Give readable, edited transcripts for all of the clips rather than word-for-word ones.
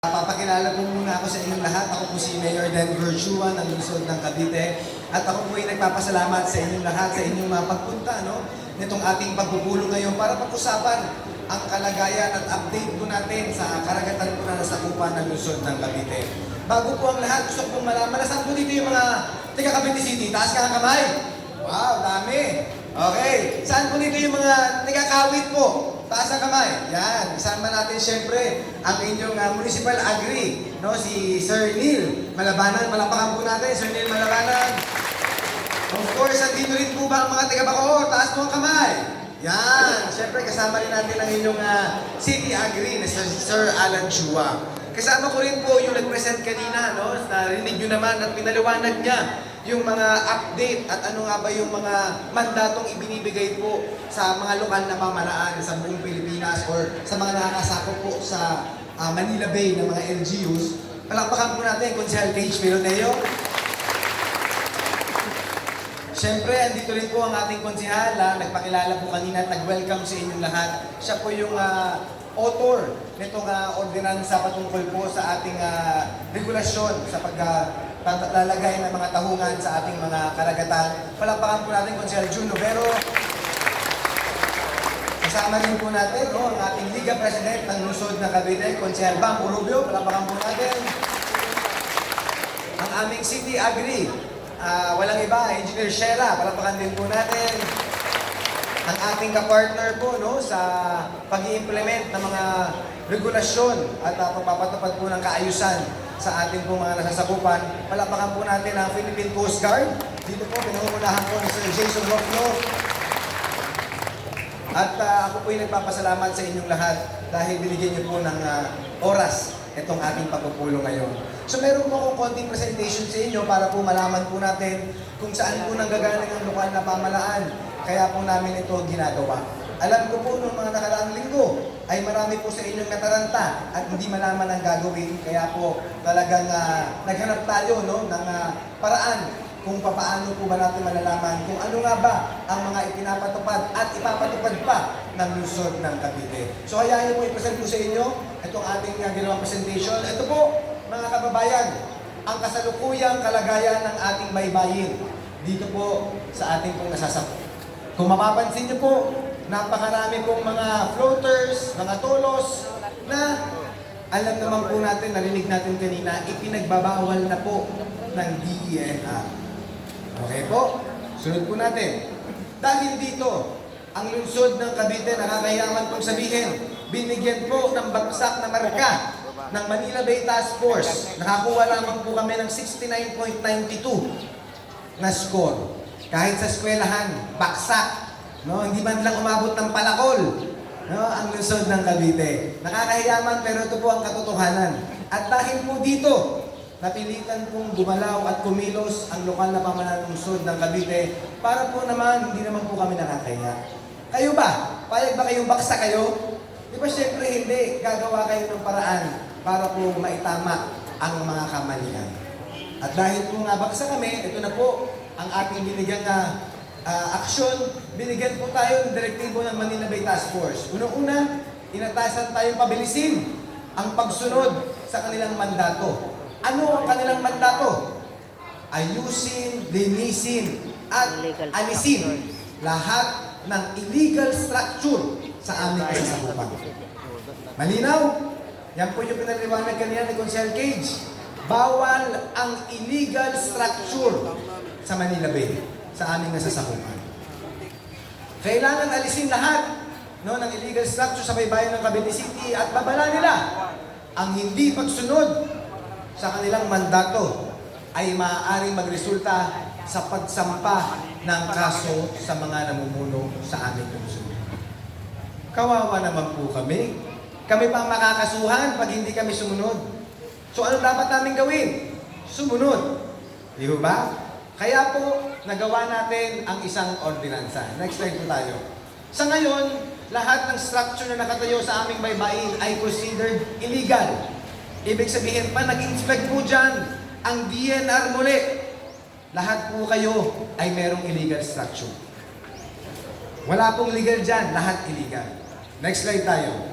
Papakilala po muna ako sa inyong lahat. Ako po si Mayor Dan Virtua ng Lungsod ng Cavite. At ako po ay nagpapasalamat sa inyong lahat sa inyong mga pagpunta nitong ating pagpupulong ngayon para pag-usapan ang kalagayan at update po natin sa karagatan po na nasakupan ng Lungsod ng Cavite. Bago po ang lahat, gusto ko pong malaman na saan po dito yung mga taga Cavite City. Taas ka ang kamay. Wow, dami. Okay. Saan po dito yung mga taga Kawit po? Taas ang kamay. Yan. Isama natin siyempre ang inyong municipal agri, no? Si Sir Neil Malabanan. Malapakan po natin, Sir Neil Malabanan. Of course, andito rin po ba ang mga taga-Bacoor? Taas po ang kamay. Yan. Siyempre, kasama rin natin ang inyong city agri na Sir Alan Chua. Kasama ko rin po yung nag-present kanina, no? Narinig nyo naman at pinaliwanag niya yung mga update at ano nga ba yung mga mandatong ibinibigay po sa mga lokal na pamahalaan sa buong Pilipinas or sa mga nakakasakop po sa Manila Bay ng mga LGUs. Palakpakan po natin kung si Cage Piloneo. Siyempre, andito rin po ang ating konsihala. Nagpakilala po kanina at nag-welcome sa inyong lahat. Siya po yung author nitong ordinansa patungkol po sa ating regulasyon sa paglalagay ng mga tahungan sa ating mga karagatan. Palakpakan po natin kung si June Novero. Kasama rin po natin ang ating Liga President ng Lungsod ng Cavite, Konsehal Bam Urubio. Palakpakan po natin. Ang aming City Agri, walang iba, Engineer Shera. Palakpakan din po natin. Ang ating kapartner po sa pag-i-implement ng mga regulasyon at pagpapatupad po ng kaayusan sa ating po mga nasasakupan. Palakpakan po natin ang Philippine Coast Guard. Dito po, pinangungunahan po ni Sir Jason Roclo. At ako po ay nagpapasalamat sa inyong lahat dahil binigyan niyo po ng oras itong ating pagpupulong ngayon. So meron po akong konting presentation sa inyo para po malaman po natin kung saan po nanggagaling ang lokal na pamahalaan. Kaya po namin ito ginagawa. Alam ko po noong mga nakaraang linggo ay marami po sa inyong nataranta at hindi malaman ang gagawin. Kaya po talagang naghanap tayo ng paraan kung paano po ba natin malalaman kung ano nga ba ang mga ipinapatupad at ipapatupad pa ng lungsod ng Cavite. So hayaan niyo po i-present po sa inyo itong ating ginawang presentation. Ito po, mga kababayan, ang kasalukuyang kalagayan ng ating baybayin dito po sa ating pong nasasakop. Kung mapapansin niyo po, napakarami pong mga floaters, mga tolos na alam naman po natin, narinig natin kanina, ipinagbabawal na po ng DENR. Okay po? Sunod po natin. Dahil dito, ang lungsod ng Cavite, nakakayaman pong sabihin, binigyan po ng bagsak na marka ng Manila Bay Task Force. Nakakuha lamang po kami ng 69.92 na score. Kahit sa eskwelahan, baksak. Hindi man lang umabot ng palakol ang lungsod ng Cavite. Nakakahiyaman pero ito po ang katotohanan. At dahil po dito, napilitan pong gumalaw at kumilos ang lokal na pamahalaan ng lungsod ng Cavite para po naman, hindi naman po kami nakakahiya. Kayo ba? Payag ba kayong baksa kayo? Di ba siyempre hindi, gagawa kayo ng paraan para po maitama ang mga kamalian. At dahil po nga baksa kami, ito na po ang ating binigyan na aksyon. Binigyan po tayo ng direktibo ng Manila Bay Task Force. Unang-una, inatasan tayong pabilisin ang pagsunod sa kanilang mandato. Ano ang kanilang mandato? Ayusin, linisin, at alisin lahat ng illegal structure sa aming kasasakupan. Malinaw? Yan po yung pinaliwanag kanina ni Consel Cage. Bawal ang illegal structure sa Manila Bay, sa aming nasasakupan. Kailangan alisin lahat ng illegal structure sa baybayin ng Cavite City at babala nila ang hindi pagsunod sa kanilang mandato ay maaaring magresulta sa pagsampa ng kaso sa mga namumuno sa aming lungsod. Kawawa naman po kami. Kami pang makakasuhan pag hindi kami sumunod. So ano dapat namin gawin? Sumunod. Di ba? Kaya po, nagawa natin ang isang ordinansa. Next slide po tayo. Sa ngayon, lahat ng structure na nakatayo sa aming baybayin ay considered illegal. Ibig sabihin pa, nag-inspect po dyan ang DENR muli. Lahat po kayo ay merong illegal structure. Wala pong legal dyan, lahat illegal. Next slide tayo.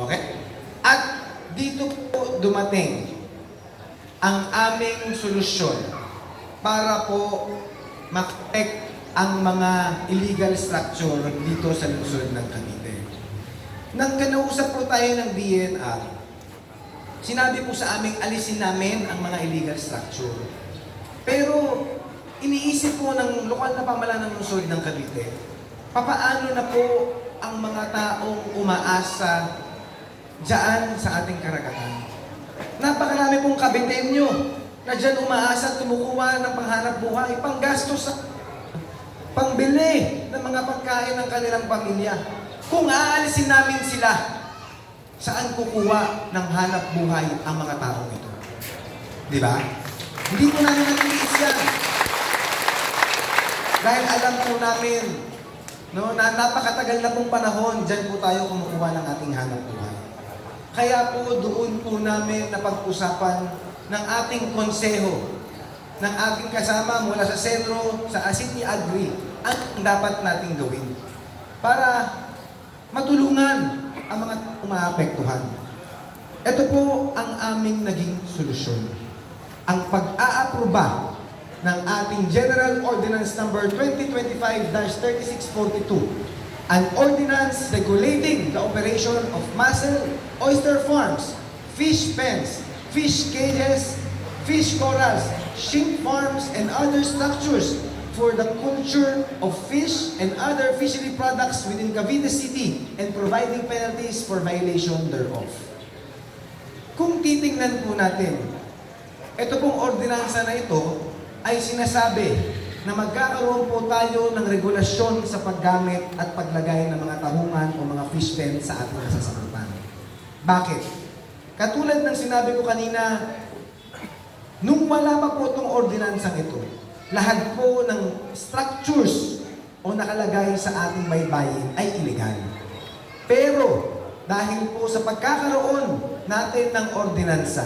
Okay? At dito po dumating ang aming solusyon para po ma-protect ang mga illegal structure dito sa lungsod ng Cavite. Nang kinausap po tayo ng DNR, sinabi po sa aming alisin namin ang mga illegal structure. Pero iniisip po ng lokal na pamahalaan ng lungsod ng Cavite, papaano na po ang mga taong umaasa diyan sa ating karagatan. Napakarami pong Caviteño na diyan umaasa at kumukuha ng panghanap buhay, panggastos sa pangbili ng mga pagkain ng kanilang pamilya. Kung aalisin namin sila, saan kukuha ng hanap buhay ang mga taong ito? Di ba? Hindi po namin natiis yan. Dahil alam po namin, no, na napakatagal na pong panahon, dyan po tayo kumukuha ng ating hanap buhay. Kaya po doon po namin napag-usapan ng ating konseho, ng ating kasama mula sa sentro, sa City Agri, ang dapat nating gawin para matulungan ang mga umaapektuhan. Ito po ang aming naging solusyon. Ang pag-aaproba ng ating General Ordinance Number 2025-3642, an ordinance regulating the operation of mussel, oyster farms, fish pens, fish cages, fish corrals, shrimp farms, and other structures for the culture of fish and other fishery products within Cavite City and providing penalties for violation thereof. Kung titingnan po natin, ito pong ordinansa na ito ay sinasabi na magkakaroon po tayo ng regulasyon sa paggamit at paglagay ng mga tahungan o mga fish pen sa ating nasasakupan. Bakit? Katulad ng sinabi ko kanina, nung wala pa po itong ordinansang ito, lahat po ng structures o nakalagay sa ating baybayin ay illegal. Pero, dahil po sa pagkakaroon natin ng ordinansa,